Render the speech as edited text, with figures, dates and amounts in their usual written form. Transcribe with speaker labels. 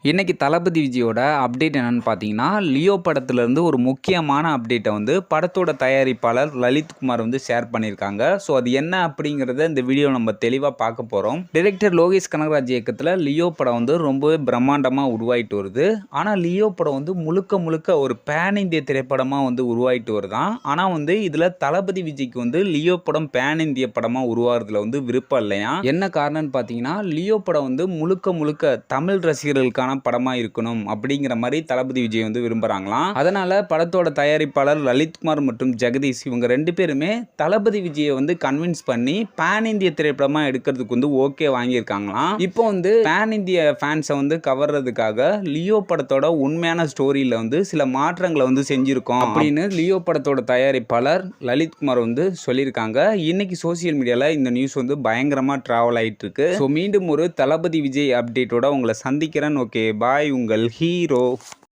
Speaker 1: இன்னைக்கு தளபதி விஜயோட அப்டேட் என்னன்னு பார்த்தீங்கன்னா, லியோ படத்துலேருந்து ஒரு முக்கியமான அப்டேட்டை வந்து படத்தோட தயாரிப்பாளர் லலித்குமார் வந்து ஷேர் பண்ணியிருக்காங்க. ஸோ அது என்ன அப்படிங்கிறத இந்த வீடியோ நம்ம தெளிவாக பார்க்க போகிறோம். டைரக்டர் லோகேஷ் கனகராஜ் இயக்கத்தில் லியோ படம் வந்து ரொம்பவே பிரம்மாண்டமாக உருவாயிட்டு வருது. ஆனால் லியோ படம் வந்து முழுக்க முழுக்க ஒரு பேன் இந்திய திரைப்படமாக வந்து உருவாயிட்டு வருதான். ஆனால் வந்து இதில் தளபதி விஜய்க்கு வந்து லியோ படம் பேன் இந்திய படமாக உருவாகிறதுல வந்து விருப்பம் இல்லையா. என்ன காரணம்னு பார்த்தீங்கன்னா, லியோ படம் வந்து முழுக்க முழுக்க தமிழ் ரசிகர்களுக்கான படமா இருக்கணும் அப்படிங்கிற மாதிரி தளபதி விஜய் வந்து விரும்புறாங்களாம். அதனால படத்தோட தயாரிப்பாளர் லலித்குமார் மற்றும் ஜெகதீஷ் இவங்க 2 பேருமே தளபதி விஜயை வந்து கன்வின்ஸ் பண்ணி பேன் இந்திய திரைப்படமா எடுக்கிறதுக்கு வந்து ஓகே வாங்கியிருக்காங்களாம். இப்போ வந்து பேன் இந்திய ஃபேன்ஸை வந்து கவர்றதுக்காக லியோ படத்தோட உண்மையான ஸ்டோரியில வந்து சில மாற்றங்களை வந்து செஞ்சிருக்கோம் அப்படின்னு லியோ படத்தோட தயாரிப்பாளர் லலித்குமார் வந்து சொல்லியிருக்காங்க. இன்னைக்கு சோசியல் மீடியால இந்த நியூஸ் வந்து பயங்கரமா டிராவல் ஆயிட்டு இருக்கு. ஸோ மீண்டும் ஒரு தளபதி விஜய் அப்டேட்டோட உங்களை சந்திக்கிறேன். ஓகே பாய், உங்கள் ஹீரோ.